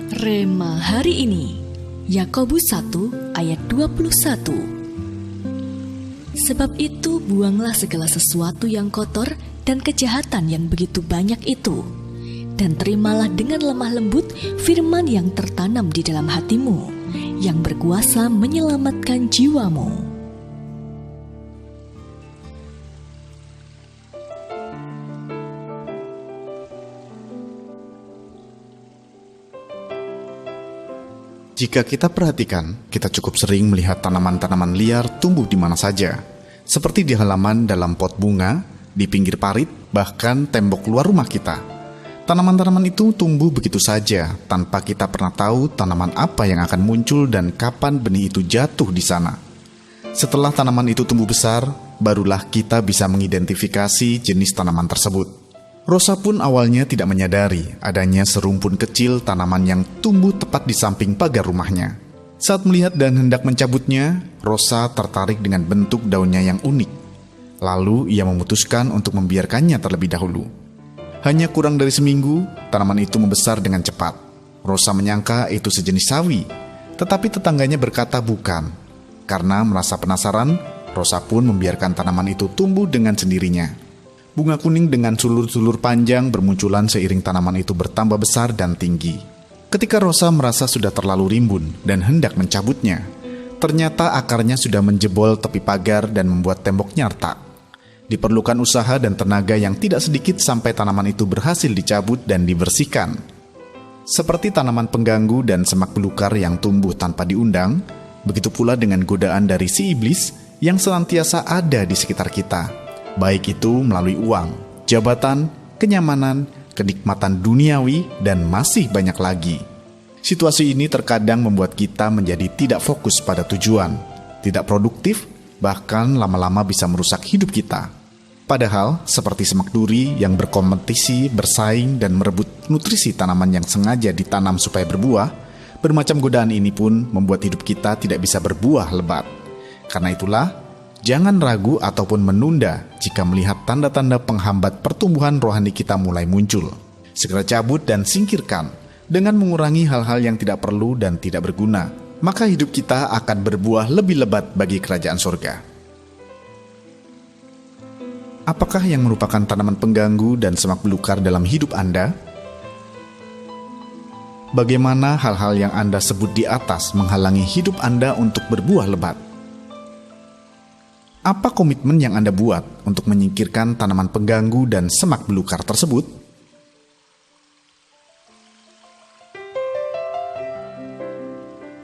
Rema hari ini, Yakobus 1 ayat 21. Sebab itu buanglah segala sesuatu yang kotor dan kejahatan yang begitu banyak itu, dan terimalah dengan lemah lembut firman yang tertanam di dalam hatimu, yang berkuasa menyelamatkan jiwamu. Jika kita perhatikan, kita cukup sering melihat tanaman-tanaman liar tumbuh di mana saja, seperti di halaman dalam pot bunga, di pinggir parit, bahkan tembok luar rumah kita. Tanaman-tanaman itu tumbuh begitu saja, tanpa kita pernah tahu tanaman apa yang akan muncul dan kapan benih itu jatuh di sana. Setelah tanaman itu tumbuh besar, barulah kita bisa mengidentifikasi jenis tanaman tersebut. Rosa pun awalnya tidak menyadari adanya serumpun kecil tanaman yang tumbuh tepat di samping pagar rumahnya. Saat melihat dan hendak mencabutnya, Rosa tertarik dengan bentuk daunnya yang unik. Lalu ia memutuskan untuk membiarkannya terlebih dahulu. Hanya kurang dari seminggu, tanaman itu membesar dengan cepat. Rosa menyangka itu sejenis sawi, tetapi tetangganya berkata bukan. Karena merasa penasaran, Rosa pun membiarkan tanaman itu tumbuh dengan sendirinya. Bunga kuning dengan sulur-sulur panjang bermunculan seiring tanaman itu bertambah besar dan tinggi. Ketika Rosa merasa sudah terlalu rimbun dan hendak mencabutnya, ternyata akarnya sudah menjebol tepi pagar dan membuat temboknya retak. Diperlukan usaha dan tenaga yang tidak sedikit sampai tanaman itu berhasil dicabut dan dibersihkan. Seperti tanaman pengganggu dan semak belukar yang tumbuh tanpa diundang, begitu pula dengan godaan dari si iblis yang senantiasa ada di sekitar kita. Baik itu melalui uang, jabatan, kenyamanan, kenikmatan duniawi, dan masih banyak lagi. Situasi ini terkadang membuat kita menjadi tidak fokus pada tujuan, tidak produktif, bahkan lama-lama bisa merusak hidup kita. Padahal, seperti semak duri yang berkompetisi, bersaing, dan merebut nutrisi tanaman yang sengaja ditanam supaya berbuah, bermacam godaan ini pun membuat hidup kita tidak bisa berbuah lebat. Karena itulah, jangan ragu ataupun menunda jika melihat tanda-tanda penghambat pertumbuhan rohani kita mulai muncul. Segera cabut dan singkirkan dengan mengurangi hal-hal yang tidak perlu dan tidak berguna. Maka hidup kita akan berbuah lebih lebat bagi kerajaan surga. Apakah yang merupakan tanaman pengganggu dan semak belukar dalam hidup Anda? Bagaimana hal-hal yang Anda sebut di atas menghalangi hidup Anda untuk berbuah lebat? Apa komitmen yang Anda buat untuk menyingkirkan tanaman pengganggu dan semak belukar tersebut?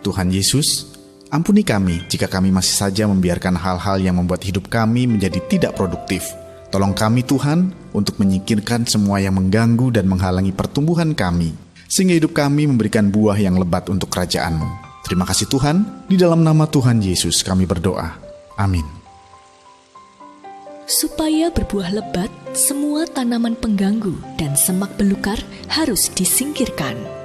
Tuhan Yesus, ampuni kami jika kami masih saja membiarkan hal-hal yang membuat hidup kami menjadi tidak produktif. Tolong kami Tuhan untuk menyingkirkan semua yang mengganggu dan menghalangi pertumbuhan kami, sehingga hidup kami memberikan buah yang lebat untuk kerajaan-Mu. Terima kasih Tuhan, di dalam nama Tuhan Yesus kami berdoa. Amin. Supaya berbuah lebat, semua tanaman pengganggu dan semak belukar harus disingkirkan.